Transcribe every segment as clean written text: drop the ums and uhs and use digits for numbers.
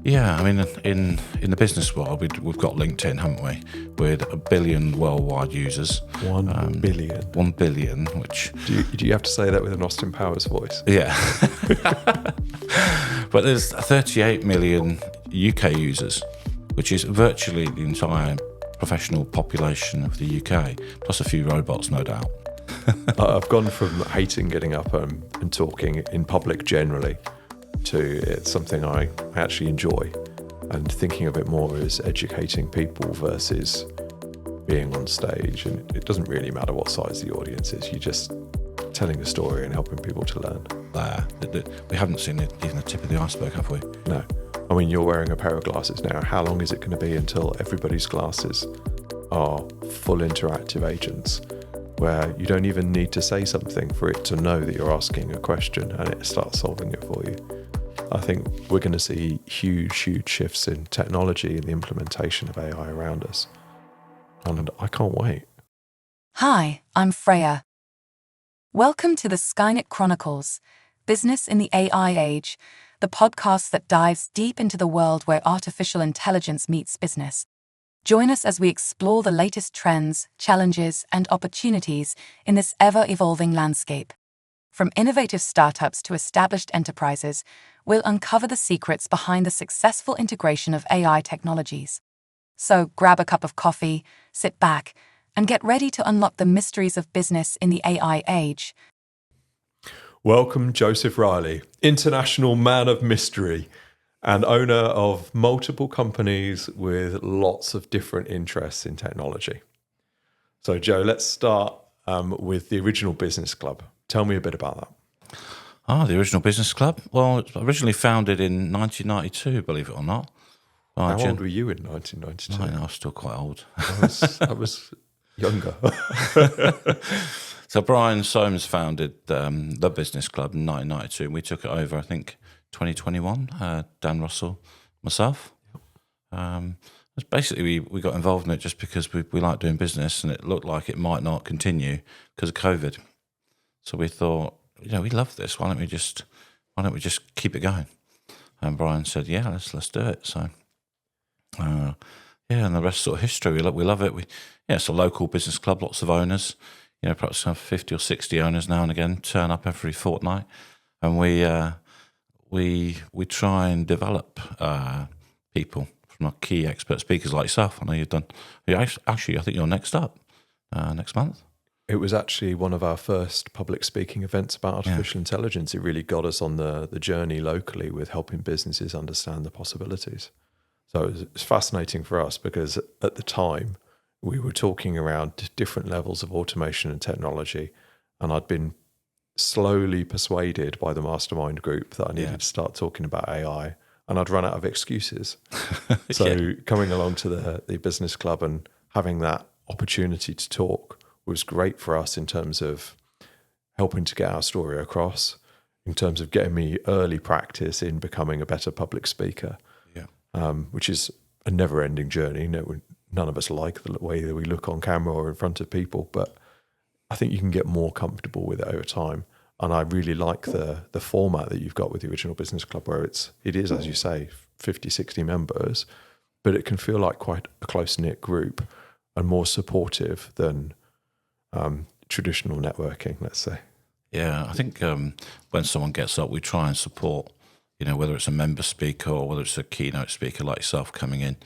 Yeah, I mean, in the business world, we've got LinkedIn, haven't we? With 1 billion worldwide users. 1 billion. 1 billion, which... Do you have to say that with an Austin Powers voice? Yeah. But there's 38 million UK users, which is virtually the entire professional population of the UK, plus a few robots, no doubt. I've gone from hating getting up and talking in public generally to it's something I actually enjoy, and thinking of it more as educating people versus being on stage. And it doesn't really matter what size the audience is, you're just telling a story and helping people to learn. We haven't seen even the tip of the iceberg, have we? No. I mean, you're wearing a pair of glasses now. How long is it going to be until everybody's glasses are full interactive agents, where you don't even need to say something for it to know that you're asking a question and it starts solving it for you? I think we're going to see huge shifts in technology and the implementation of AI around us. And I can't wait. Hi, I'm Freya. Welcome to the Skynet Chronicles, Business in the AI Age, the podcast that dives deep into the world where artificial intelligence meets business. Join us as we explore the latest trends, challenges, and opportunities in this ever-evolving landscape. From innovative startups to established enterprises, we'll uncover the secrets behind the successful integration of AI technologies. So grab a cup of coffee, sit back, and get ready to unlock the mysteries of business in the AI age. Welcome, Joseph Riley, international man of mystery and owner of multiple companies with lots of different interests in technology. So, Joe, let's start with the Original Business Club. Tell me a bit about that. The Original Business Club? Well, it was originally founded in 1992, believe it or not. How old were you in 1992? I was still quite old. I was younger. So Brian Soames founded the Business Club in 1992, and we took it over, I think, 2021, Dan Russell, myself. Basically, we got involved in it just because we like doing business, and it looked like it might not continue because of COVID. So we thought, we love this. Why don't we just keep it going? And Brian said, yeah, let's do it. So, and the rest is sort of history. We love it. It's a local business club, lots of owners. Perhaps have 50 or 60 owners now and again turn up every fortnight, and we try and develop people from our key expert speakers like yourself. I know you've done. Actually, I think you're next up next month. It was actually one of our first public speaking events about artificial intelligence. It really got us on the journey locally with helping businesses understand the possibilities. So it's fascinating for us because at the time we were talking around different levels of automation and technology, and I'd been slowly persuaded by the mastermind group that I needed to start talking about AI, and I'd run out of excuses. So coming along to the business club and having that opportunity to talk was great for us in terms of helping to get our story across, in terms of getting me early practice in becoming a better public speaker, which is a never-ending journey. None of us like the way that we look on camera or in front of people, but I think you can get more comfortable with it over time. And I really like the format that you've got with the Original Business Club, where it is, as you say, 50, 60 members, but it can feel like quite a close-knit group and more supportive than traditional networking, let's say. Yeah, I think when someone gets up, we try and support, whether it's a member speaker or whether it's a keynote speaker like yourself coming in.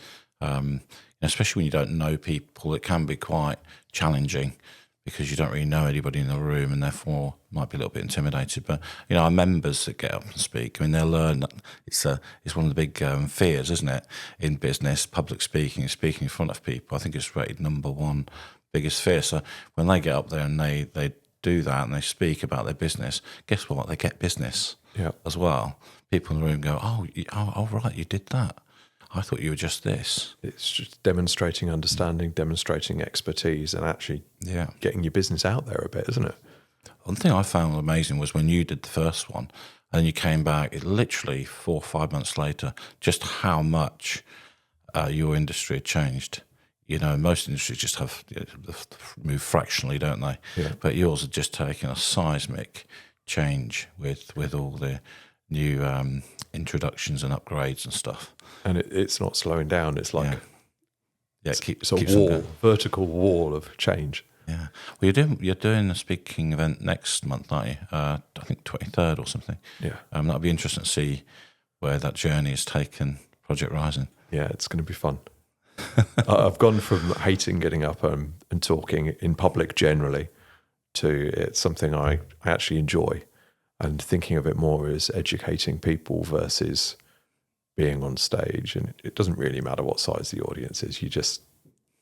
Especially when you don't know people, it can be quite challenging because you don't really know anybody in the room and therefore might be a little bit intimidated. But, our members that get up and speak, they'll learn that it's one of the big fears, isn't it, in business, public speaking in front of people. I think it's rated number one biggest fear. So when they get up there and they do that and they speak about their business, guess what? They get business as well. People in the room go, oh, right, you did that. I thought you were just this. It's just demonstrating understanding, demonstrating expertise, and actually getting your business out there a bit, isn't it? One thing I found amazing was when you did the first one and you came back, it literally 4 or 5 months later, just how much your industry had changed. Most industries just have moved fractionally, don't they? Yeah. But yours had just taken a seismic change with all the new introductions and upgrades and stuff. And it's not slowing down. It's like It's a wall, vertical wall of change. Yeah. Well, you're doing a speaking event next month, aren't you? I think 23rd or something. Yeah. That'll be interesting to see where that journey has taken Project Rising. Yeah, it's going to be fun. I've gone from hating getting up and talking in public generally to it's something I actually enjoy, and thinking of it more as educating people versus being on stage. And it doesn't really matter what size the audience is. You're just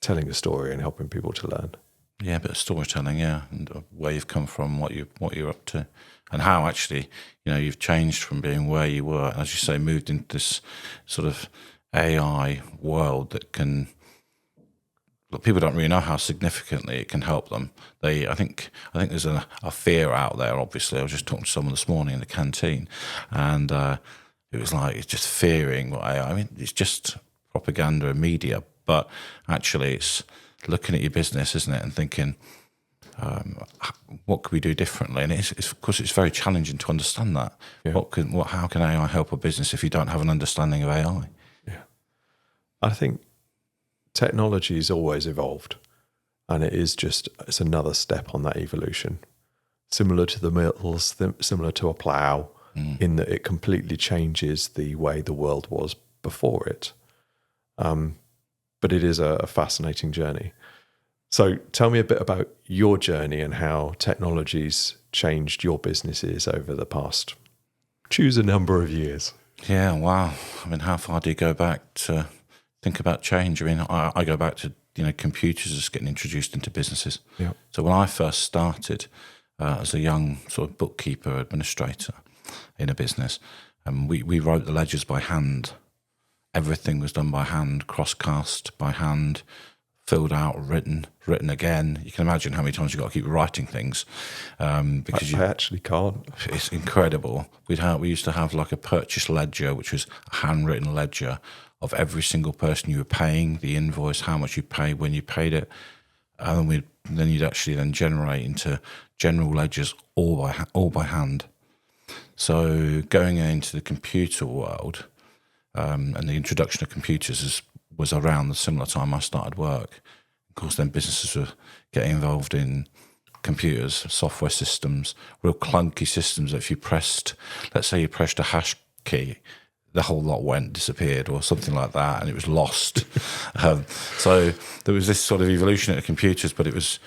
telling a story and helping people to learn. Yeah, a bit of storytelling, and where you've come from, what you're up to, and how actually you've changed from being where you were, as you say, moved into this sort of AI world that can. Look, people don't really know how significantly it can help them. I think there's a fear out there. Obviously, I was just talking to someone this morning in the canteen, and it was like it's just fearing what AI. I mean, it's just propaganda and media, but actually, it's looking at your business, isn't it, and thinking, what could we do differently? And it's of course it's very challenging to understand that. Yeah. How can AI help a business if you don't have an understanding of AI? Yeah, I think technology's always evolved, and it's another step on that evolution. Similar to the mills, similar to a plough, in that it completely changes the way the world was before it. But it is a fascinating journey. So tell me a bit about your journey and how technology's changed your businesses over the past, choose a number of years. Yeah, wow. I mean, how far do you go back to think about change? I mean, I go back to, computers just getting introduced into businesses. Yeah. So when I first started as a young sort of bookkeeper, administrator in a business, we wrote the ledgers by hand. Everything was done by hand, cross-cast by hand, filled out, written again. You can imagine how many times you've got to keep writing things. Because I actually can't. It's incredible. We used to have like a purchase ledger, which was a handwritten ledger of every single person you were paying, the invoice, how much you paid, when you paid it. And then you'd actually then generate into general ledgers all by hand. So going into the computer world, and the introduction of computers was around the similar time I started work. Of course, then businesses were getting involved in computers, software systems, real clunky systems that if you let's say you pressed a hash key, the whole lot disappeared or something like that, and it was lost. So there was this sort of evolution of computers, but it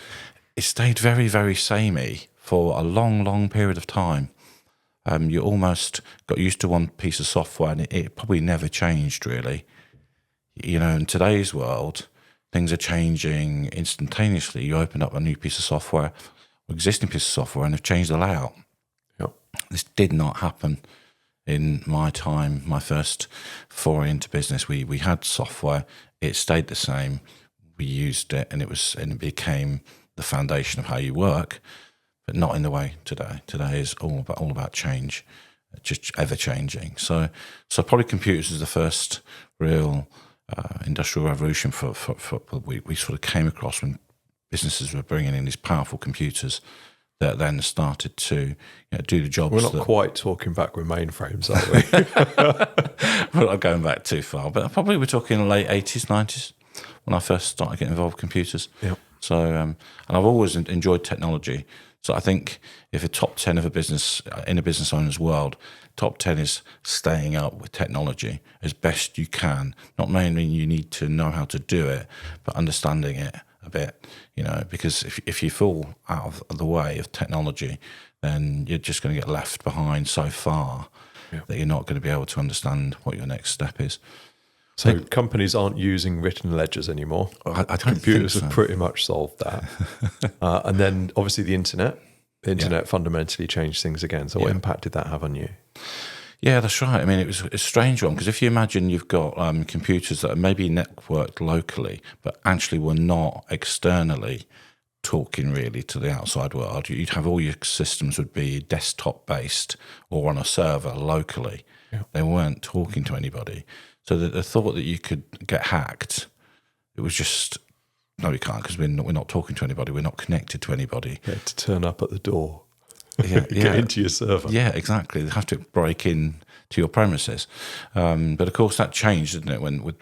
stayed very, very samey for a long, long period of time. You almost got used to one piece of software, and it probably never changed really. In today's world, things are changing instantaneously. You open up a new piece of software, or existing piece of software, and have changed the layout. Yep. This did not happen in my time. My first foray into business, we had software. It stayed the same. We used it, and it became the foundation of how you work. But not in the way today. Today is all about change, just ever changing. So probably computers is the first real industrial revolution for we sort of came across when businesses were bringing in these powerful computers that then started to do the jobs. We're not quite talking back with mainframes, are we? We're not going back too far, but probably we're talking the late 80s, 90s when I first started getting involved with computers. Yeah. So and I've always enjoyed technology. So I think if a top 10 of a business in a business owner's world, top 10 is staying up with technology as best you can. Not mainly you need to know how to do it, but understanding it a bit, because if you fall out of the way of technology, then you're just going to get left behind so far that you're not going to be able to understand what your next step is. So companies aren't using written ledgers anymore. I don't Computers think so. have pretty much solved that. And then obviously the internet fundamentally changed things again. So what impact did that have on you? Yeah, that's right. I mean, it was a strange one because if you imagine you've got computers that are maybe networked locally, but actually were not externally talking really to the outside world, you'd have all your systems would be desktop based or on a server locally. Yeah. They weren't talking to anybody. So the thought that you could get hacked, it was just, no, we can't because we're not talking to anybody. We're not connected to anybody. You had to turn up at the door. get into your server. Yeah, exactly. They have to break in to your premises. But of course, that changed, didn't it, when with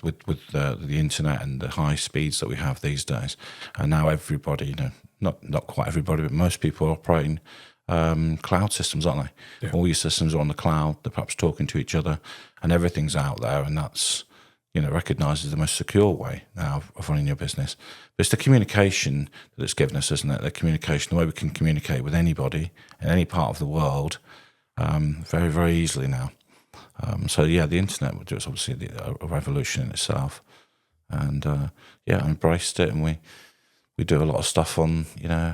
the internet and the high speeds that we have these days. And now everybody, not quite everybody, but most people are operating cloud systems, aren't they? Yeah. All your systems are on the cloud. They're perhaps talking to each other, and everything's out there, and that's recognised as the most secure way now of running your business. But it's the communication that it's given us, isn't it? The communication, the way we can communicate with anybody in any part of the world, very, very easily now. So the internet was obviously a revolution in itself, and I embraced it, and we do a lot of stuff on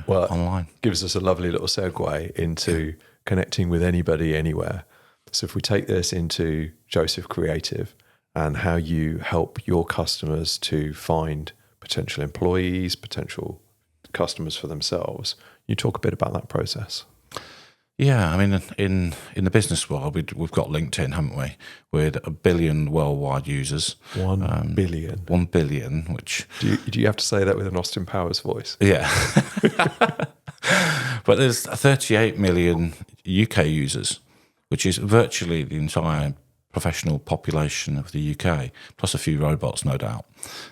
online. Gives us a lovely little segue into connecting with anybody anywhere. So if we take this into Joseph Creative and how you help your customers to find potential employees, potential customers for themselves, you talk a bit about that process. Yeah, I mean, in the business world, we've got LinkedIn, haven't we? With 1 billion worldwide users. 1 billion. 1 billion, which... Do you have to say that with an Austin Powers voice? Yeah. But there's 38 million UK users, which is virtually the entire professional population of the UK, plus a few robots, no doubt.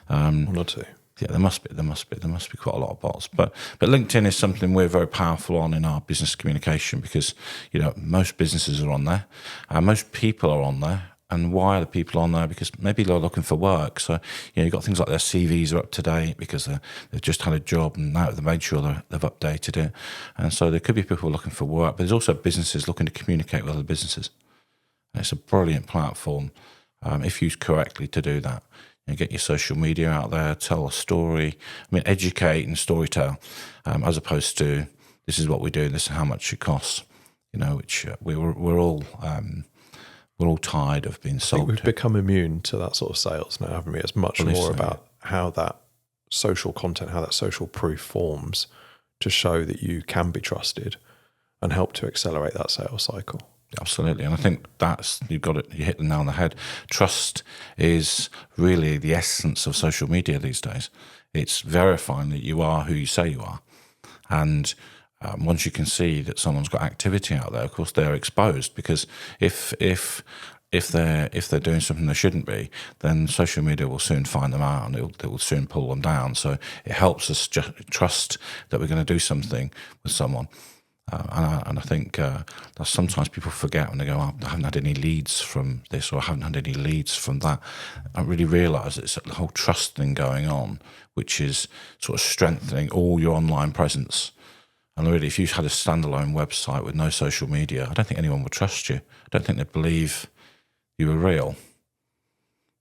One or two. Yeah, there must be quite a lot of bots. But LinkedIn is something we're very powerful on in our business communication because, most businesses are on there, most people are on there. And why are the people on there? Because maybe they're looking for work. So, you've got things like their CVs are up to date because they've just had a job and now they've made sure they've updated it. And so there could be people looking for work, but there's also businesses looking to communicate with other businesses. And it's a brilliant platform if used correctly to do that. Get your social media out there, tell a story. I mean, educate and storytell, as opposed to this is what we do, this is how much it costs. Which we're all tired of being sold. I think we've become immune to that sort of sales now, haven't we? It's much more about how that social content, how that social proof forms to show that you can be trusted and help to accelerate that sales cycle. Absolutely, and I think you hit the nail on the head. Trust is really the essence of social media these days. It's verifying that you are who you say you are, and once you can see that someone's got activity out there, of course they're exposed. Because if they're doing something they shouldn't be, then social media will soon find them out and it will soon pull them down. So it helps us just trust that we're going to do something with someone. And I think that sometimes people forget when they go, I haven't had any leads from this or I haven't had any leads from that. I really realise it's the whole trust thing going on, which is sort of strengthening all your online presence. And really, if you had a standalone website with no social media, I don't think anyone would trust you. I don't think they'd believe you were real.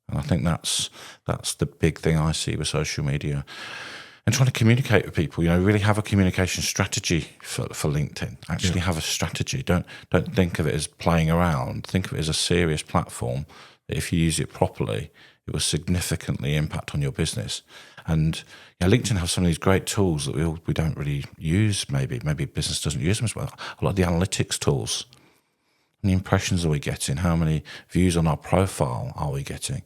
And I think that's the big thing I see with social media. And trying to communicate with people, really have a communication strategy for LinkedIn. Actually have a strategy. Don't think of it as playing around. Think of it as a serious platform that if you use it properly, it will significantly impact on your business. And LinkedIn has some of these great tools that we don't really use. Maybe business doesn't use them as well. A lot of the analytics tools. How many impressions are we getting? How many views on our profile are we getting?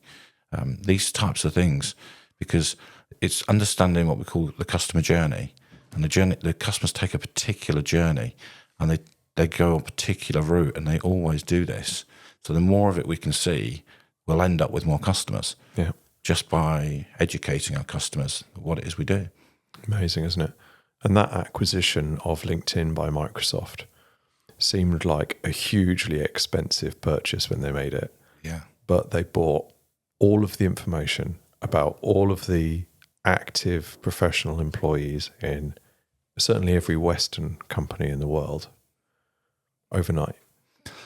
These types of things, because it's understanding what we call the customer journey. And the customers take a particular journey and they go a particular route, and they always do this. So the more of it we can see, we'll end up with more customers. Yeah. Just by educating our customers what it is we do. Amazing, isn't it? And that acquisition of LinkedIn by Microsoft seemed like a hugely expensive purchase when they made it. Yeah. But they bought all of the information about all of the active professional employees in certainly every Western company in the world overnight.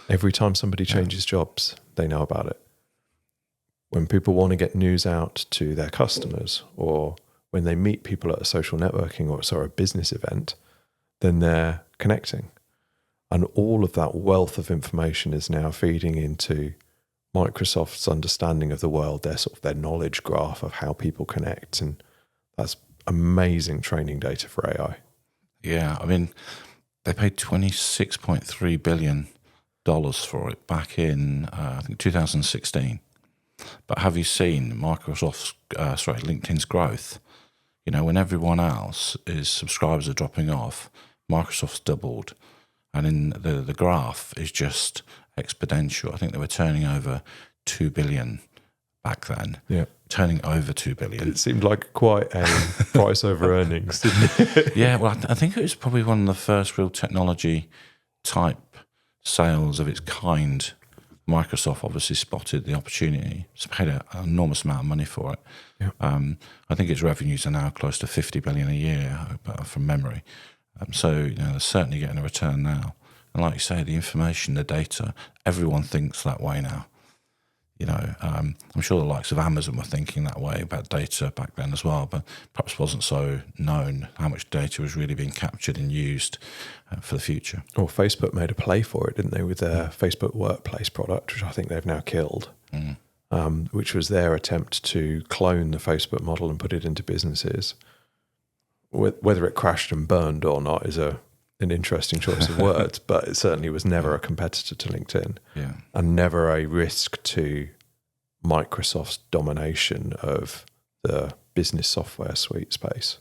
Every time somebody changes jobs, they know about it. When people want to get news out to their customers, or when they meet people at a social networking or a business event, then they're connecting. And all of that wealth of information is now feeding into Microsoft's understanding of the world, their knowledge graph of how people connect. And that's amazing training data for AI. Yeah, I mean, they paid $26.3 billion for it back in, I think, 2016. But have you seen LinkedIn's growth? When everyone else's subscribers are dropping off, Microsoft's doubled. and in the graph is just exponential. I think they were turning over 2 billion back then. Yeah. Turning over 2 billion. It seemed like quite a price over earnings, didn't it? Yeah, well, I think it was probably one of the first real technology type sales of its kind. Microsoft obviously spotted the opportunity. It's paid an enormous amount of money for it. Yeah. I think its revenues are now close to 50 billion a year from memory. So they're certainly getting a return now. And like you say, the information, the data, everyone thinks that way now. I'm sure the likes of Amazon were thinking that way about data back then as well, but perhaps wasn't so known how much data was really being captured and used for the future. Well, Facebook made a play for it, didn't they, with their Facebook Workplace product, which I think they've now killed, which was their attempt to clone the Facebook model and put it into businesses. Whether it crashed and burned or not is an interesting choice of words, but it certainly was never a competitor to LinkedIn, and never a risk to Microsoft's domination of the business software suite space.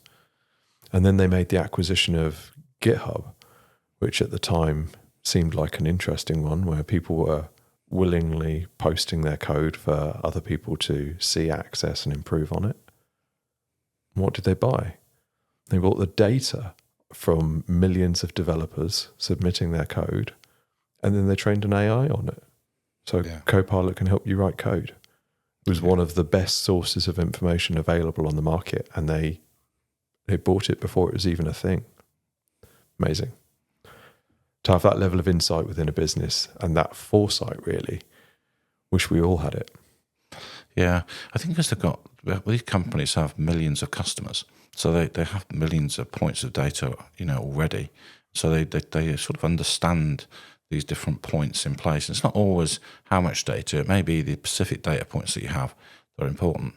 And then they made the acquisition of GitHub, which at the time seemed like an interesting one, where people were willingly posting their code for other people to see, access, and improve on it. What did they buy? They bought the data from millions of developers submitting their code, and then they trained an AI on it. So Copilot can help you write code. It was one of the best sources of information available on the market, and they bought it before it was even a thing. Amazing. To have that level of insight within a business and that foresight, really, wish we all had it. Yeah, I think because these companies have millions of customers, so they have millions of points of data, already. So they sort of understand these different points in place. And it's not always how much data; it may be the specific data points that you have that are important.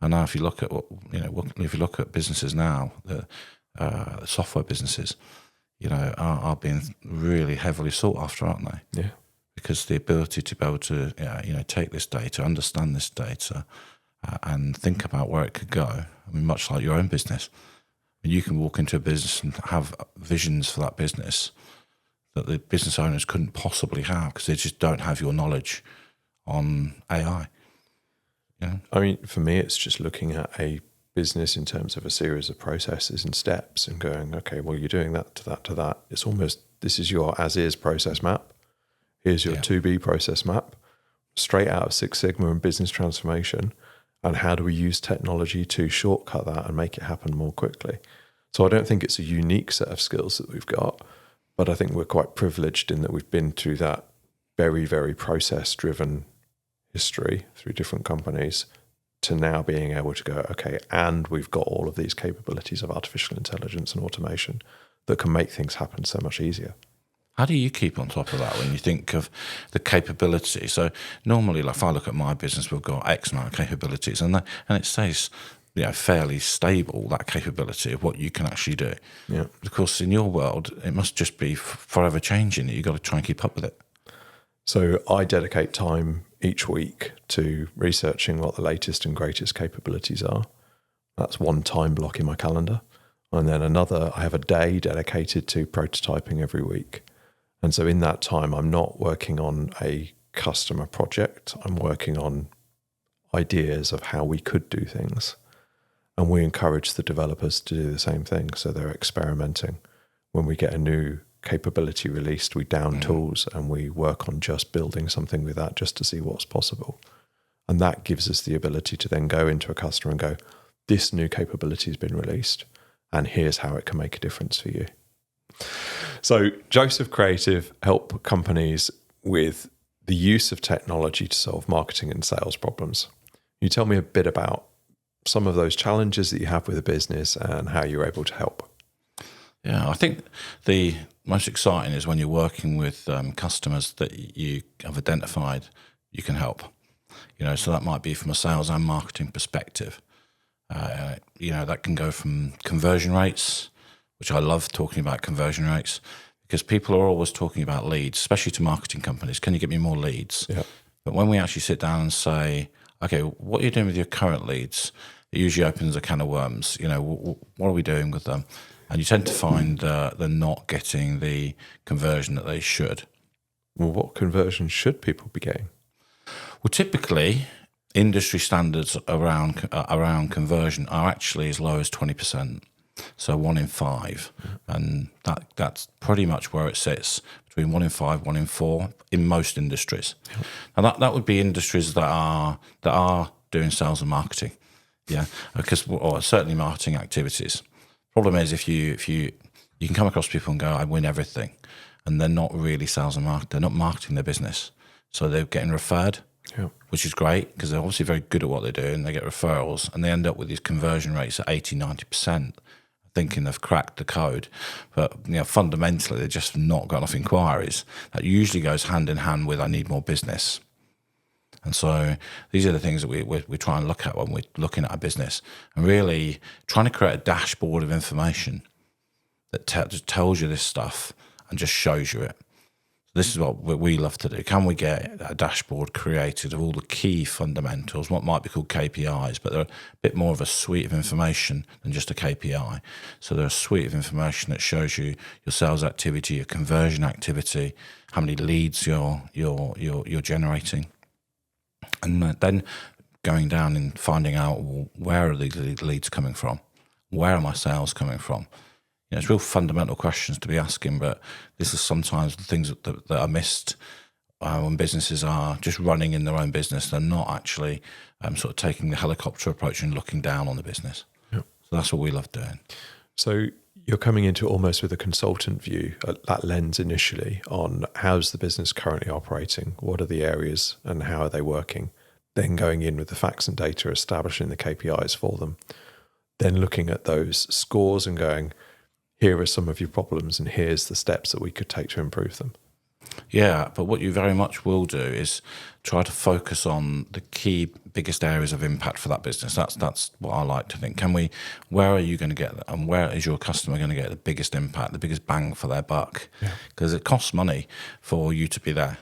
And now, if you look at businesses now, the software businesses, are being really heavily sought after, aren't they? Yeah. Because the ability to be able to, take this data, understand this data, and think about where it could go. I mean, much like your own business, you can walk into a business and have visions for that business that the business owners couldn't possibly have because they just don't have your knowledge on AI. I mean, for me, it's just looking at a business in terms of a series of processes and steps and going, okay, well, you're doing that to that to that. It's almost, this is your as-is process map. Here's your to-be process map, straight out of Six Sigma and business transformation. And how do we use technology to shortcut that and make it happen more quickly? So I don't think it's a unique set of skills that we've got, but I think we're quite privileged in that we've been through that very, very process-driven history through different companies to now being able to go, okay, and we've got all of these capabilities of artificial intelligence and automation that can make things happen so much easier. How do you keep on top of that when you think of the capability? So normally, like if I look at my business, we've got X amount of capabilities, and it stays, fairly stable, that capability of what you can actually do. Yeah. Of course, in your world, it must just be forever changing. You've got to try and keep up with it. So I dedicate time each week to researching what the latest and greatest capabilities are. That's one time block in my calendar. And then I have a day dedicated to prototyping every week. And so in that time, I'm not working on a customer project. I'm working on ideas of how we could do things. And we encourage the developers to do the same thing. So they're experimenting. When we get a new capability released, we down tools and we work on just building something with that just to see what's possible. And that gives us the ability to then go into a customer and go, this new capability has been released and here's how it can make a difference for you. So Joseph Creative help companies with the use of technology to solve marketing and sales problems. Can you tell me a bit about some of those challenges that you have with a business and how you're able to help? Yeah, I think the most exciting is when you're working with customers that you have identified you can help. So that might be from a sales and marketing perspective. That can go from conversion rates, which I love talking about conversion rates, because people are always talking about leads, especially to marketing companies. Can you get me more leads? Yeah. But when we actually sit down and say, okay, what are you doing with your current leads? It usually opens a can of worms. What are we doing with them? and you tend to find they're not getting the conversion that they should. Well, what conversion should people be getting? Well, typically, industry standards around conversion are actually as low as 20%, so 1 in 5, and that's pretty much where it sits, between 1 in 5, 1 in 4 in most industries. And that would be industries that are doing sales and marketing, or certainly marketing activities. Problem is, if you can come across people and go, I win everything, and they're not really sales and marketing, they're not marketing their business, so they're getting referred. Yeah. Which is great because they're obviously very good at what they do and they get referrals and they end up with these conversion rates at 80-90%, thinking they've cracked the code. But fundamentally, they've just not got enough inquiries. That usually goes hand in hand with I need more business. And so these are the things that we try and look at when we're looking at a business and really trying to create a dashboard of information that just tells you this stuff and just shows you it. This is what we love to do. Can we get a dashboard created of all the key fundamentals, what might be called KPIs, but they're a bit more of a suite of information than just a KPI. So they're a suite of information that shows you your sales activity, your conversion activity, how many leads you're generating, and then going down and finding out, well, where are these leads coming from? Where are my sales coming from? It's real fundamental questions to be asking, but this is sometimes the things that are missed when businesses are just running in their own business. They're not actually sort of taking the helicopter approach and looking down on the business. Yep. So that's what we love doing. So you're coming into almost with a consultant view, that lens initially on how's the business currently operating, what are the areas and how are they working, then going in with the facts and data, establishing the KPIs for them, then looking at those scores and going, here are some of your problems and here's the steps that we could take to improve them. Yeah, but what you very much will do is try to focus on the key biggest areas of impact for that business. That's what I like to think. Where are you going to get, and where is your customer going to get the biggest impact, the biggest bang for their buck? Because it costs money for you to be there.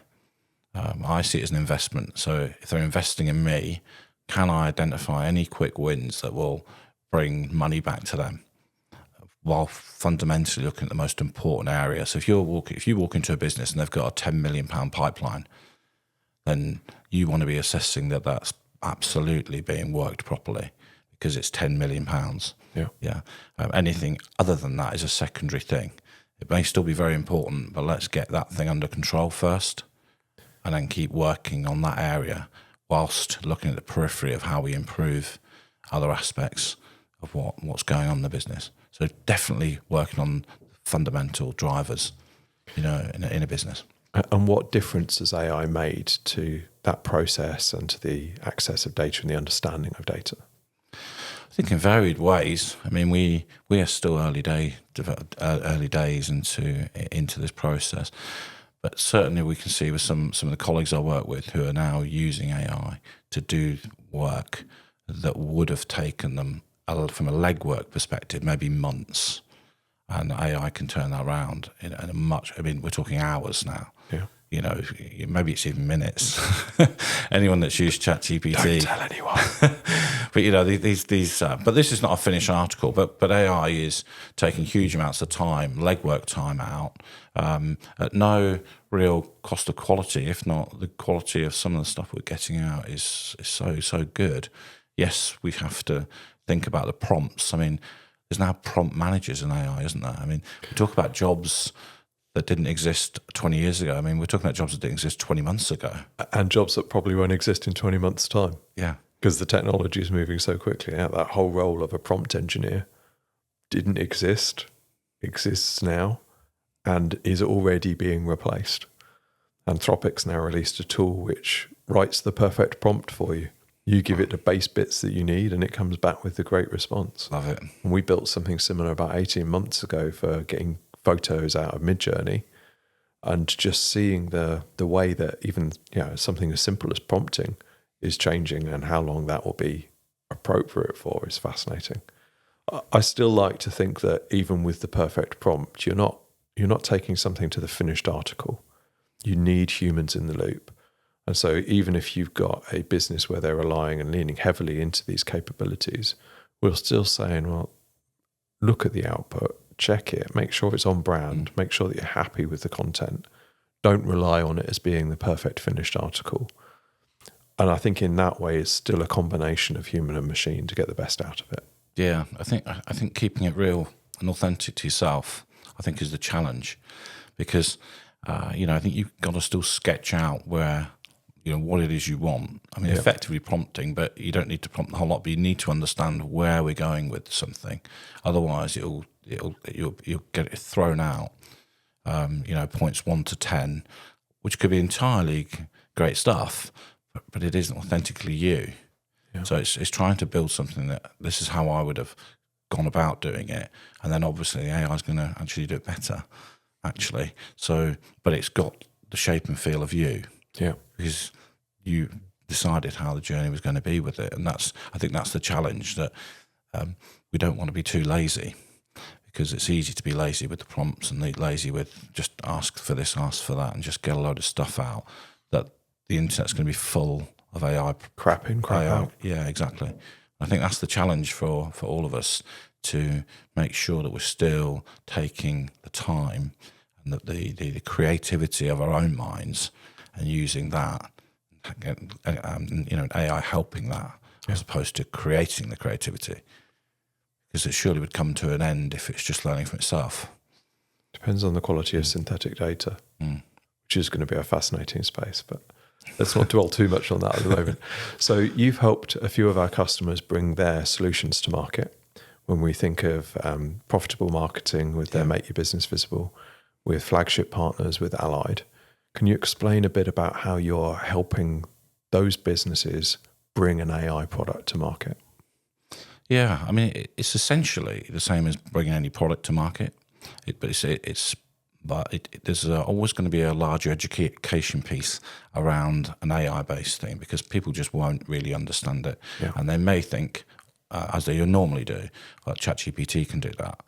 I see it as an investment. So if they're investing in me, can I identify any quick wins that will bring money back to them, while fundamentally looking at the most important area? So if you walk into a business and they've got a £10 million pipeline, then you want to be assessing that that's absolutely being worked properly because it's £10 million. Anything other than that is a secondary thing. It may still be very important, but let's get that thing under control first and then keep working on that area whilst looking at the periphery of how we improve other aspects of what's going on in the business. So definitely working on fundamental drivers, in a business. And what difference has AI made to that process and to the access of data and the understanding of data? I think in varied ways. I mean, we are still early days into this process, but certainly we can see with some of the colleagues I work with who are now using AI to do work that would have taken them, from a legwork perspective, maybe months, and AI can turn that around in a much. I mean, we're talking hours now. Yeah. Maybe it's even minutes. Anyone that's used ChatGPT, don't tell anyone. But these. But this is not a finished article. But AI is taking huge amounts of time, legwork time out, at no real cost of quality. If not, the quality of some of the stuff we're getting out is so good. Yes, we have to think about the prompts. I mean, there's now prompt managers in AI, isn't there? I mean, we talk about jobs that didn't exist 20 years ago. I mean, we're talking about jobs that didn't exist 20 months ago. And jobs that probably won't exist in 20 months' time. Yeah. Because the technology is moving so quickly. That whole role of a prompt engineer didn't exist, exists now, and is already being replaced. Anthropic's now released a tool which writes the perfect prompt for you. You give it the base bits that you need and it comes back with a great response. Love it. And we built something similar about 18 months ago for getting photos out of Midjourney, and just seeing the way that even something as simple as prompting is changing and how long that will be appropriate for is fascinating. I still like to think that even with the perfect prompt, you're not taking something to the finished article. You need humans in the loop. And so even if you've got a business where they're relying and leaning heavily into these capabilities, we're still saying, well, look at the output, check it, make sure it's on brand, make sure that you're happy with the content. Don't rely on it as being the perfect finished article. And I think in that way, it's still a combination of human and machine to get the best out of it. Yeah, I think keeping it real and authentic to yourself, I think, is the challenge, because I think you've got to still sketch out where what it is you want. I mean, effectively prompting, but you don't need to prompt the whole lot. But you need to understand where we're going with something. Otherwise, you'll get it thrown out. Points 1 to 10, which could be entirely great stuff, but it isn't authentically you. Yeah. So it's trying to build something that this is how I would have gone about doing it, and then obviously the AI is going to actually do it better, actually. So, but it's got the shape and feel of you, because you decided how the journey was going to be with it, and I think that's the challenge, that we don't want to be too lazy, because it's easy to be lazy with the prompts and lazy with just ask for this, ask for that, and just get a load of stuff out. That the internet's going to be full of AI crap in, crap out. Yeah, exactly. I think that's the challenge for all of us, to make sure that we're still taking the time and that the creativity of our own minds and using that, AI helping that, as opposed to creating the creativity, because it surely would come to an end if it's just learning from itself. Depends on the quality of synthetic data, which is going to be a fascinating space, but let's not dwell too much on that at the moment. So you've helped a few of our customers bring their solutions to market. When we think of profitable marketing with their Make Your Business Visible, with flagship partners, with Allied, can you explain a bit about how you're helping those businesses bring an AI product to market? Yeah, I mean, it's essentially the same as bringing any product to market, but there's always going to be a larger education piece around an AI-based thing, because people just won't really understand it. Yeah. And they may think, as they normally do, like ChatGPT can do that.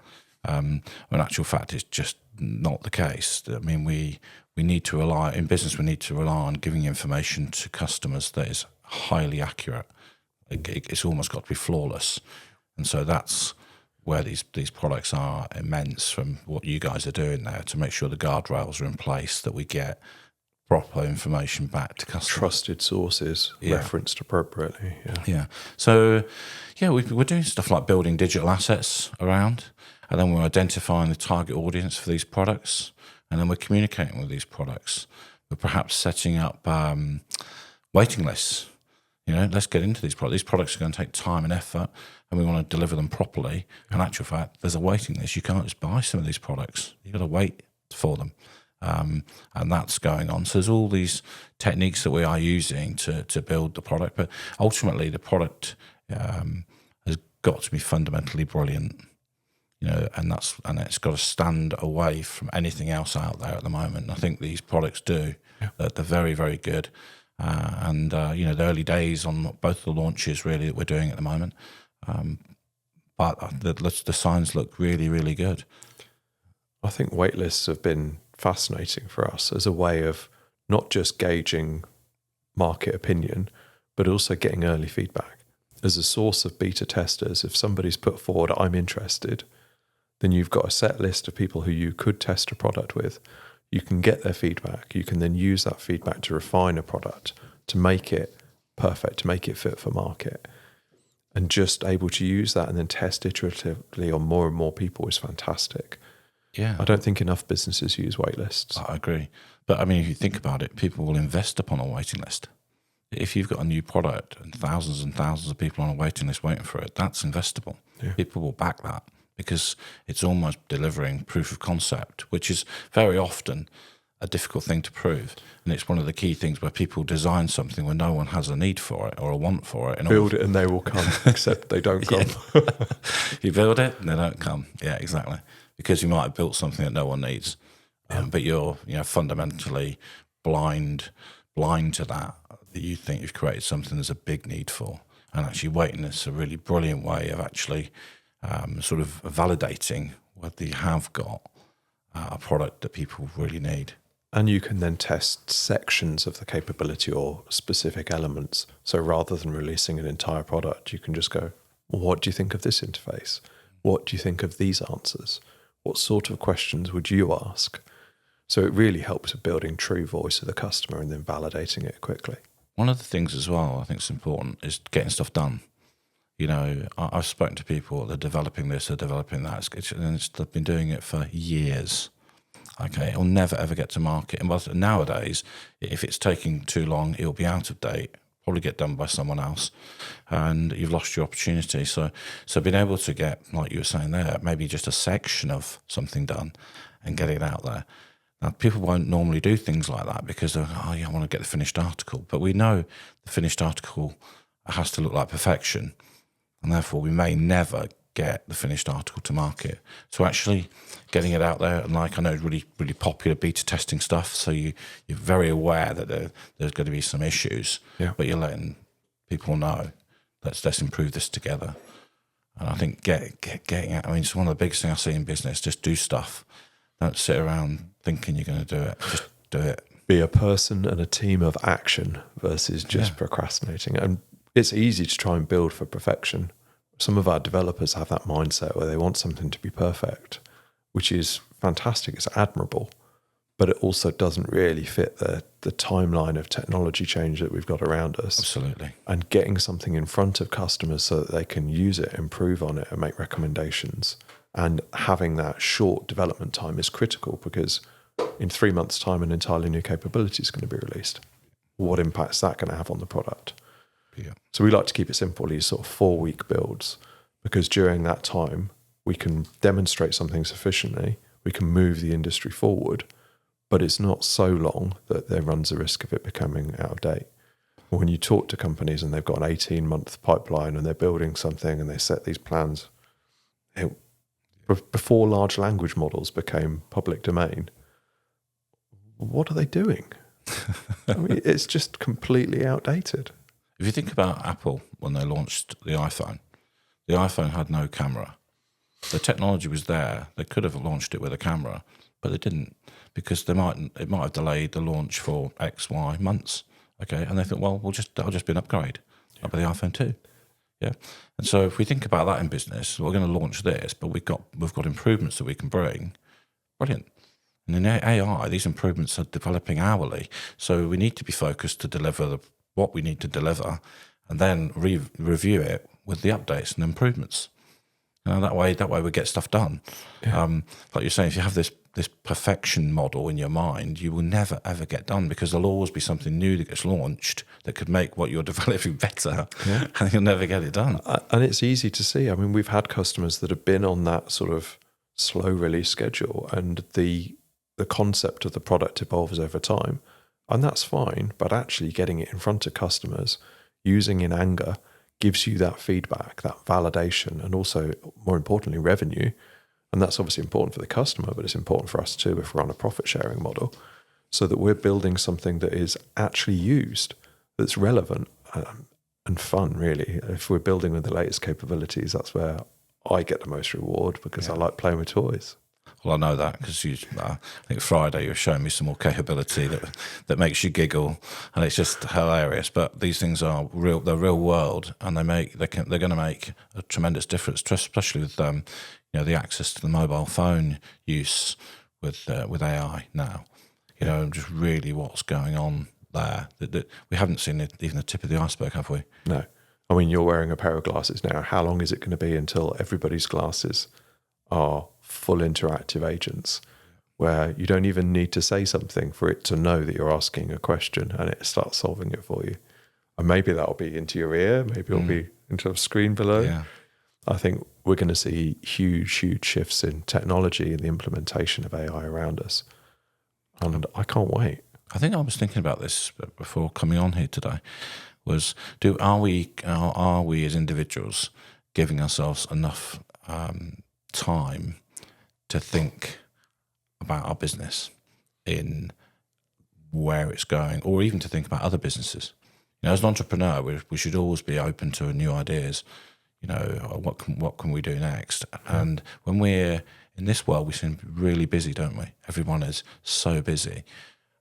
When in actual fact, it's just not the case. I mean, we need to rely, in business, we need to rely on giving information to customers that is highly accurate. It's almost got to be flawless. And so that's where these products are immense, from what you guys are doing there to make sure the guardrails are in place, that we get proper information back to customers. Trusted sources, referenced appropriately. Yeah. So, we're doing stuff like building digital assets around, and then we're identifying the target audience for these products, and then we're communicating with these products. We're perhaps setting up waiting lists. Let's get into these products. These products are going to take time and effort, and we want to deliver them properly. In actual fact, there's a waiting list. You can't just buy some of these products. You've got to wait for them. And that's going on. So there's all these techniques that we are using to build the product. But ultimately, the product has got to be fundamentally brilliant. And it's got to stand away from anything else out there at the moment. And I think these products do. Yeah. They're very, very good. The early days on both the launches really that we're doing at the moment. But the signs look really, really good. I think waitlists have been fascinating for us as a way of not just gauging market opinion, but also getting early feedback. As a source of beta testers, if somebody's put forward, I'm interested, then you've got a set list of people who you could test a product with. You can get their feedback. You can then use that feedback to refine a product, to make it perfect, to make it fit for market. And just able to use that and then test iteratively on more and more people is fantastic. Yeah. I don't think enough businesses use waitlists. I agree. But I mean, if you think about it, people will invest upon a waiting list. If you've got a new product and thousands of people on a waiting list waiting for it, that's investable. Yeah. People will back that because it's almost delivering proof of concept, which is very often a difficult thing to prove. And it's one of the key things where people design something when no one has a need for it or a want for it. Build it and they will come, except they don't come. You build it and they don't come. Yeah, exactly. Because you might have built something that no one needs. But you're fundamentally blind to that you think you've created something there's a big need for. And actually waiting is a really brilliant way of actually sort of validating whether you have got a product that people really need. And you can then test sections of the capability or specific elements. So rather than releasing an entire product, you can just go, well, what do you think of this interface? What do you think of these answers? what sort of questions would you ask? So it really helps with building true voice of the customer and then validating it quickly. One of the things as well I think is important is getting stuff done. You know, I've spoken to people that are developing this, they're developing that, and they've been doing it for years. Okay, it'll never ever get to market. And nowadays, if it's taking too long, it'll be out of date, probably get done by someone else, and you've lost your opportunity. So being able to get, like you were saying there, maybe just a section of something done and get it out there. Now, people won't normally do things like that because they're, oh yeah, I want to get the finished article. But we know the finished article has to look like perfection, and therefore we may never get the finished article to market. So actually getting it out there, and like I know really, really popular beta testing stuff, so you're very aware that there's going to be some issues, but you're letting people know, let's improve this together. And I think getting out, I mean, it's one of the biggest things I see in business, just do stuff. Don't sit around thinking you're going to do it, just do it. Be a person and a team of action versus just procrastinating. And it's easy to try and build for perfection. Some of our developers have that mindset where they want something to be perfect, which is fantastic. It's admirable, but it also doesn't really fit the timeline of technology change that we've got around us. Absolutely. And getting something in front of customers so that they can use it, improve on it, and make recommendations. And having that short development time is critical, because in 3 months' time, an entirely new capability is going to be released. What impact is that going to have on the product? Yeah. So we like to keep it simple, these sort of 4-week builds, because during that time we can demonstrate something sufficiently, we can move the industry forward, but it's not so long that there runs the risk of it becoming out of date. When you talk to companies and they've got an 18-month pipeline and they're building something and they set these plans, before large language models became public domain, what are they doing? I mean, it's just completely outdated. If you think about Apple, when they launched the iPhone had no camera. The technology was there. They could have launched it with a camera, but they didn't, because it might have delayed the launch for X, Y months. Okay, and they thought, well, that'll just be an upgrade, like the iPhone 2. Yeah, and so if we think about that in business, we're going to launch this, but we've got improvements that we can bring. Brilliant. And in AI, these improvements are developing hourly, so we need to be focused to deliver what we need to deliver, and then review it with the updates and improvements. You know, that way we get stuff done. Yeah. Like you're saying, if you have this perfection model in your mind, you will never ever get done, because there'll always be something new that gets launched that could make what you're developing better, and you'll never get it done. And it's easy to see. I mean, we've had customers that have been on that sort of slow release schedule, and the concept of the product evolves over time. And that's fine, but actually getting it in front of customers, using in anger, gives you that feedback, that validation, and also, more importantly, revenue. And that's obviously important for the customer, but it's important for us too if we're on a profit-sharing model, so that we're building something that is actually used, that's relevant and fun, really. If we're building with the latest capabilities, that's where I get the most reward, because I like playing with toys. Well, I know that because I think Friday you were showing me some more capability that makes you giggle, and it's just hilarious. But these things are real; they're real world, and they're going to make a tremendous difference, especially with the access to the mobile phone use with AI now. You know, just really what's going on there. That we haven't seen even the tip of the iceberg, have we? No, I mean, you're wearing a pair of glasses now. How long is it going to be until everybody's glasses are full interactive agents, where you don't even need to say something for it to know that you're asking a question, and it starts solving it for you? And maybe that'll be into your ear, maybe it'll be into a screen below. Yeah. I think we're going to see huge shifts in technology and the implementation of AI around us, and I can't wait. I think I was thinking about this before coming on here today. Are we as individuals giving ourselves enough time to think about our business in where it's going, or even to think about other businesses? You know, as an entrepreneur, we should always be open to new ideas. You know, what can we do next? And when we're in this world, we seem really busy, don't we? Everyone is so busy.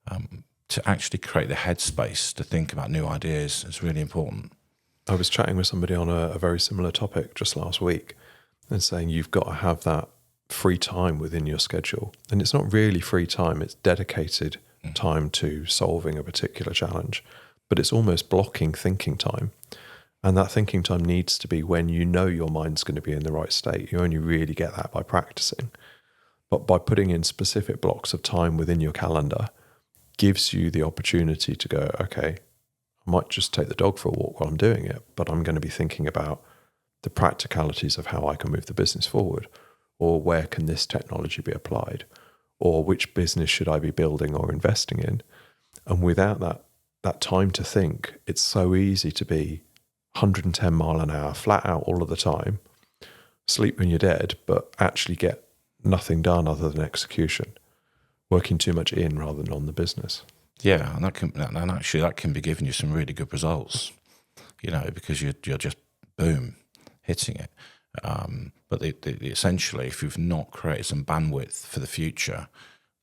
To actually create the headspace to think about new ideas is really important. I was chatting with somebody on a very similar topic just last week, and saying you've got to have that free time within your schedule. And it's not really free time, it's dedicated time to solving a particular challenge, but it's almost blocking thinking time. And that thinking time needs to be when you know your mind's going to be in the right state. You only really get that by practicing. But by putting in specific blocks of time within your calendar gives you the opportunity to go, okay, I might just take the dog for a walk while I'm doing it, but I'm going to be thinking about the practicalities of how I can move the business forward, or where can this technology be applied, or which business should I be building or investing in. And without that time to think, it's so easy to be 110 mile an hour, flat out all of the time, sleep when you're dead, but actually get nothing done other than execution, working too much in rather than on the business. Yeah, and that can be giving you some really good results, because you're just boom, hitting it. But essentially, if you've not created some bandwidth for the future,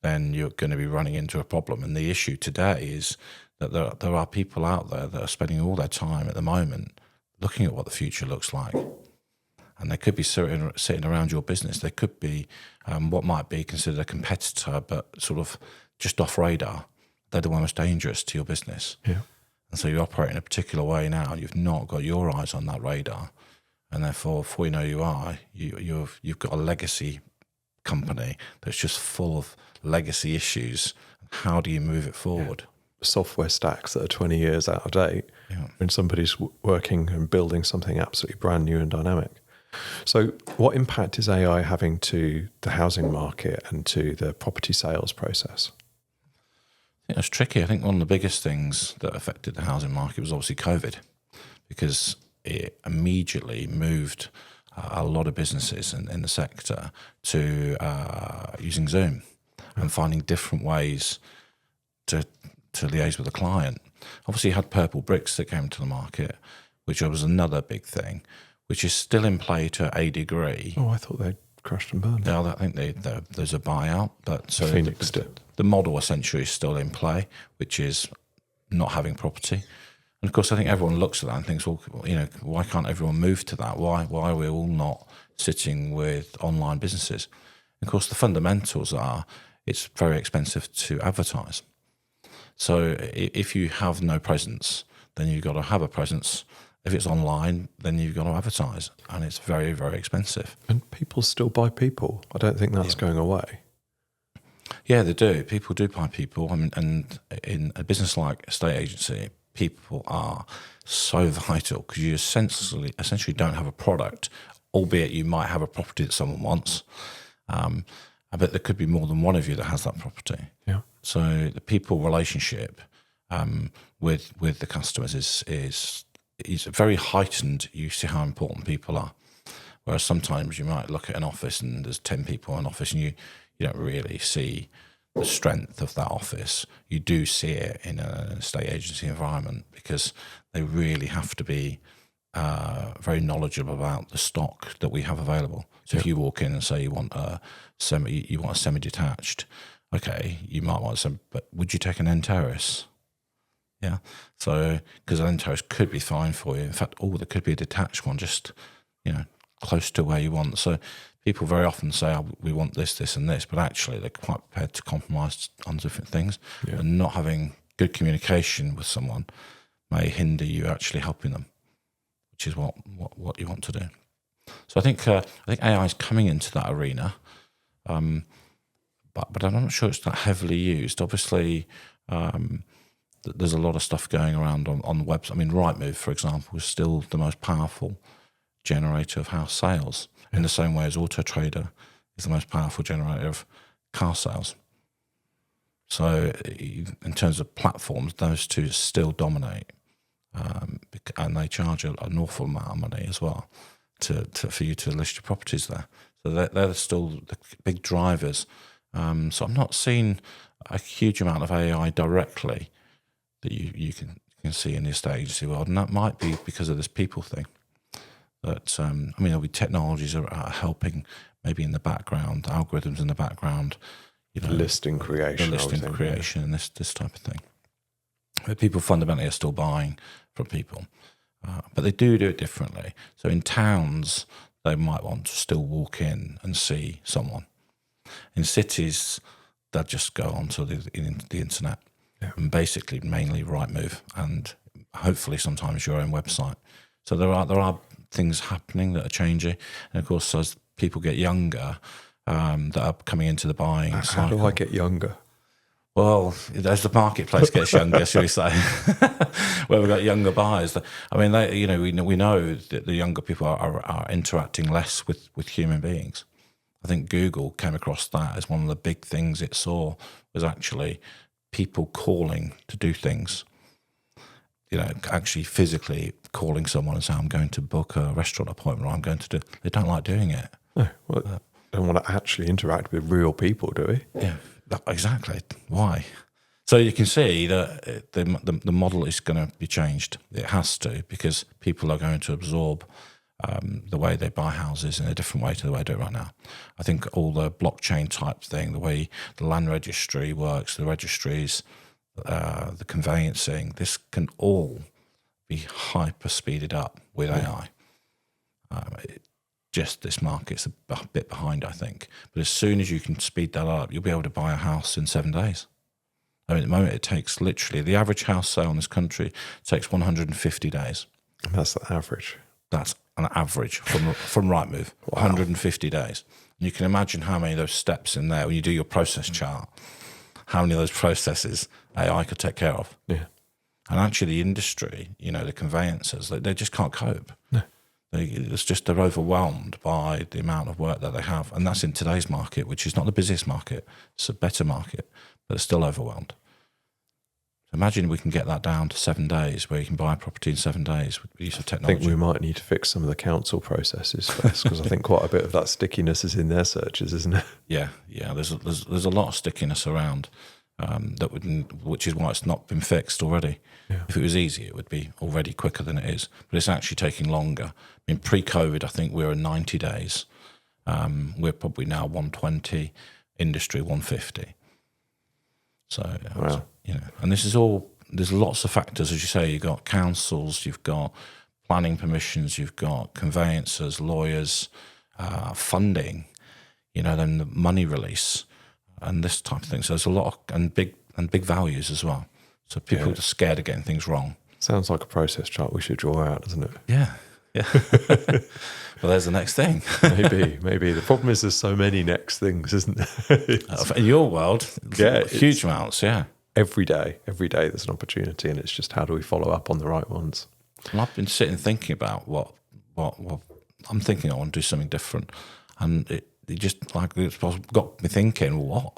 then you're going to be running into a problem. And the issue today is that there are people out there that are spending all their time at the moment looking at what the future looks like. And they could be sitting around your business. They could be what might be considered a competitor, but sort of just off radar. They're the one most dangerous to your business. Yeah. And so you operate in a particular way now. You've not got your eyes on that radar. And therefore, before you know you are, you've got a legacy company that's just full of legacy issues. How do you move it forward? Software stacks that are 20 years out of date when somebody's working and building something absolutely brand new and dynamic. So what impact is AI having to the housing market and to the property sales process? I think that's tricky. I think one of the biggest things that affected the housing market was obviously COVID, because it immediately moved a lot of businesses in the sector to using Zoom and finding different ways to liaise with the client. Obviously, you had purple bricks that came to the market, which was another big thing, which is still in play to a degree. Oh, I thought they'd crashed and burned. Yeah, I think there's a buyout, but so Phoenix did. The model essentially is still in play, which is not having property. And of course, I think everyone looks at that and thinks, well, why can't everyone move to that? Why are we all not sitting with online businesses? And of course, the fundamentals are it's very expensive to advertise. So if you have no presence, then you've got to have a presence. If it's online, then you've got to advertise, and it's very, very expensive. And people still buy people. I don't think that's going away. Yeah, they do. People do buy people. And in a business like a estate agency, people are so vital because you essentially don't have a product, albeit you might have a property that someone wants. But there could be more than one of you that has that property. Yeah. So the people relationship with the customers is very heightened. You see how important people are. Whereas sometimes you might look at an office and there's 10 people in an office and you don't really see the strength of that office. You do see it in an estate agency environment because they really have to be very knowledgeable about the stock that we have available. So if you walk in and say you want a semi-detached, okay, you might want some, but would you take an end terrace? Yeah. So because an end terrace could be fine for you. In fact, there could be a detached one, just close to where you want. So people very often say, we want this, this, and this, but actually they're quite prepared to compromise on different things. Yeah. And not having good communication with someone may hinder you actually helping them, which is what you want to do. So I think AI is coming into that arena, but I'm not sure it's that heavily used. Obviously, there's a lot of stuff going around on the website. I mean, Rightmove, for example, is still the most powerful generator of house sales, in the same way as Auto Trader is the most powerful generator of car sales. So in terms of platforms, those two still dominate, and they charge an awful amount of money as well for you to list your properties there. So they're still the big drivers. So I'm not seeing a huge amount of AI directly that you can see in the estate agency world, and that might be because of this people thing. That there'll be technologies are helping maybe in the background, algorithms in the background, listing creation, and this type of thing. But people fundamentally are still buying from people, but they do it differently. So in towns, they might want to still walk in and see someone. In cities, they'll just go onto the internet and basically mainly Rightmove and hopefully sometimes your own website. So there are things happening that are changing, and of course as people get younger, that are coming into the buying cycle. How do I get younger? Well, as the marketplace gets younger, shall we say, where we've got younger buyers. I mean, we know that the younger people are interacting less with human beings. I think Google came across that as one of the big things it saw was actually people calling to do things. Actually physically calling someone and saying, I'm going to book a restaurant appointment, or I'm going to do. They don't like doing it. No, well, they don't want to actually interact with real people, do we? Yeah, exactly. Why? So you can see that the model is going to be changed. It has to, because people are going to absorb the way they buy houses in a different way to the way they do it right now. I think all the blockchain type thing, the way the land registry works, the registries, the conveyancing, this can all be hyper speeded up with AI. Just this market's a bit behind, I think. But as soon as you can speed that up, you'll be able to buy a house in 7 days. I mean, at the moment, it takes literally, the average house sale in this country takes 150 days. And that's the average. That's an average from Rightmove, 150 days. And you can imagine how many of those steps in there, when you do your process chart, how many of those processes AI could take care of. Yeah. And actually the industry, the conveyancers, they just can't cope. No. They're overwhelmed by the amount of work that they have. And that's in today's market, which is not the busiest market. It's a better market, but it's still overwhelmed. So imagine we can get that down to 7 days, where you can buy a property in 7 days with the use of technology. I think we might need to fix some of the council processes first, because I think quite a bit of that stickiness is in their searches, isn't it? Yeah. There's a lot of stickiness around which is why it's not been fixed already. Yeah. If it was easy, it would be already quicker than it is. But it's actually taking longer. I mean, pre-COVID, I think we were 90 days. We're probably now 120, industry 150. So, wow. And this is all, there's lots of factors, as you say. You've got councils, you've got planning permissions, you've got conveyancers, lawyers, funding, then the money release and this type of thing. So there's a lot of, and big values as well. So people are scared of getting things wrong. Sounds like a process chart we should draw out, doesn't it? Yeah. Well, there's the next thing. Maybe. The problem is there's so many next things, isn't there? In your world, huge amounts, yeah. Every day there's an opportunity, and it's just how do we follow up on the right ones? And I've been sitting thinking about what I'm thinking I want to do something different, and it just it's got me thinking what,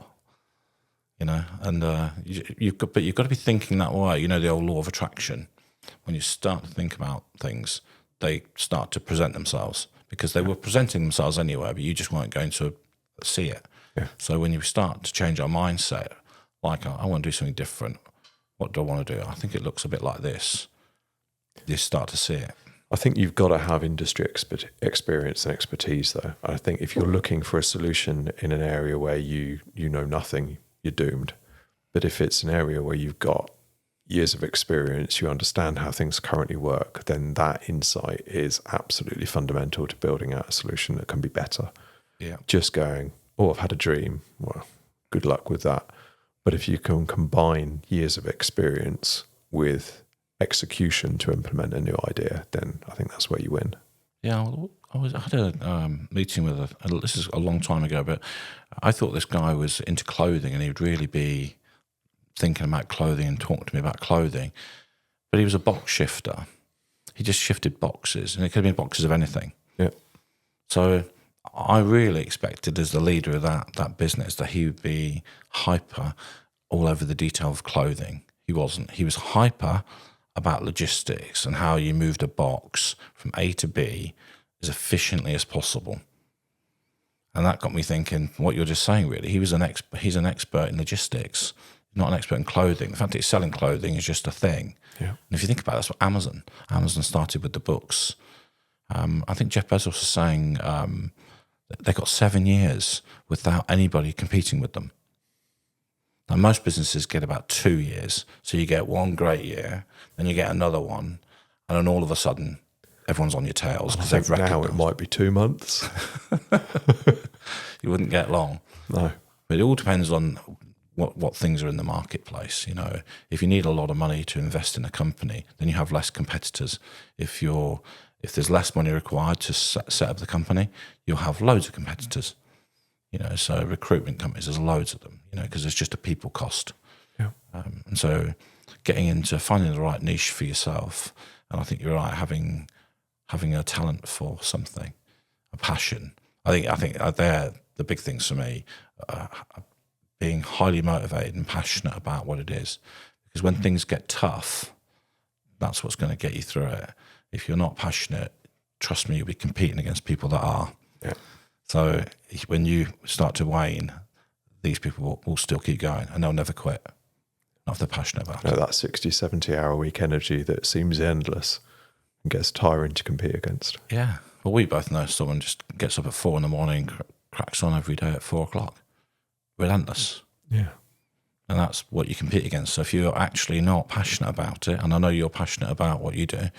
and you've got to be thinking that way. The old law of attraction. When you start to think about things, they start to present themselves, because they were presenting themselves anyway, but you just weren't going to see it. Yeah. So when you start to change our mindset, like I want to do something different. What do I want to do? I think it looks a bit like this. You start to see it. I think you've got to have industry experience and expertise, though. I think if you're looking for a solution in an area where you know nothing, you're doomed. But if it's an area where you've got years of experience, you understand how things currently work, then that insight is absolutely fundamental to building out a solution that can be better. Yeah. Just going, I've had a dream. Well, good luck with that. But if you can combine years of experience with execution to implement a new idea, then I think that's where you win. Yeah, I had a meeting with this is a long time ago, but I thought this guy was into clothing, and he would really be thinking about clothing and talking to me about clothing. But he was a box shifter. He just shifted boxes, and it could have been boxes of anything. Yeah. So I really expected, as the leader of that business, that he would be hyper all over the detail of clothing. He wasn't. He was hyper about logistics and how you moved a box from A to B as efficiently as possible. And that got me thinking what you're just saying, really. He's an expert in logistics, not an expert in clothing. The fact that he's selling clothing is just a thing. Yeah. And if you think about it, that's what Amazon started with the books. I think Jeff Bezos was saying they got 7 years without anybody competing with them. Now, most businesses get about 2 years. So you get one great year, then you get another one, and then all of a sudden, everyone's on your tails because I they've think now it recognised might be 2 months. you wouldn't get long. No. But it all depends on what things are in the marketplace. You know, if you need a lot of money to invest in a company, then you have less competitors. If there's less money required to set up the company, you'll have loads of competitors. You know, so recruitment companies, there's loads of them. You know, because there's just a people cost. Yeah. And so, getting into finding the right niche for yourself, and I think you're right, having a talent for something, a passion. I think they're the big things for me. Being highly motivated and passionate about what it is, because when things get tough, that's what's going to get you through it. If you're not passionate, trust me, you'll be competing against people that are. Yeah. So when you start to wane, these people will still keep going and they'll never quit. Not if they're passionate about it. That 60, 70 hour week energy that seems endless and gets tiring to compete against. Yeah. Well, we both know someone just gets up at 4 a.m, cracks on every day at 4 o'clock. Relentless. Yeah. And that's what you compete against. So if you're actually not passionate about it, and I know you're passionate about what you do,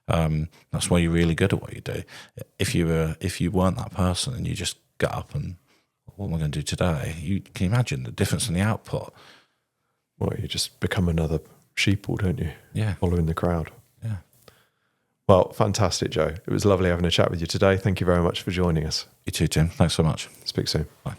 that's why you're really good at what you do. If you weren't that person and you just get up and what am I going to do today? You can imagine the difference in the output. Well, you just become another sheeple, don't you? Yeah. Following the crowd. Yeah. Well, fantastic, Joe. It was lovely having a chat with you today. Thank you very much for joining us. You too, Tim. Thanks so much. Speak soon. Bye.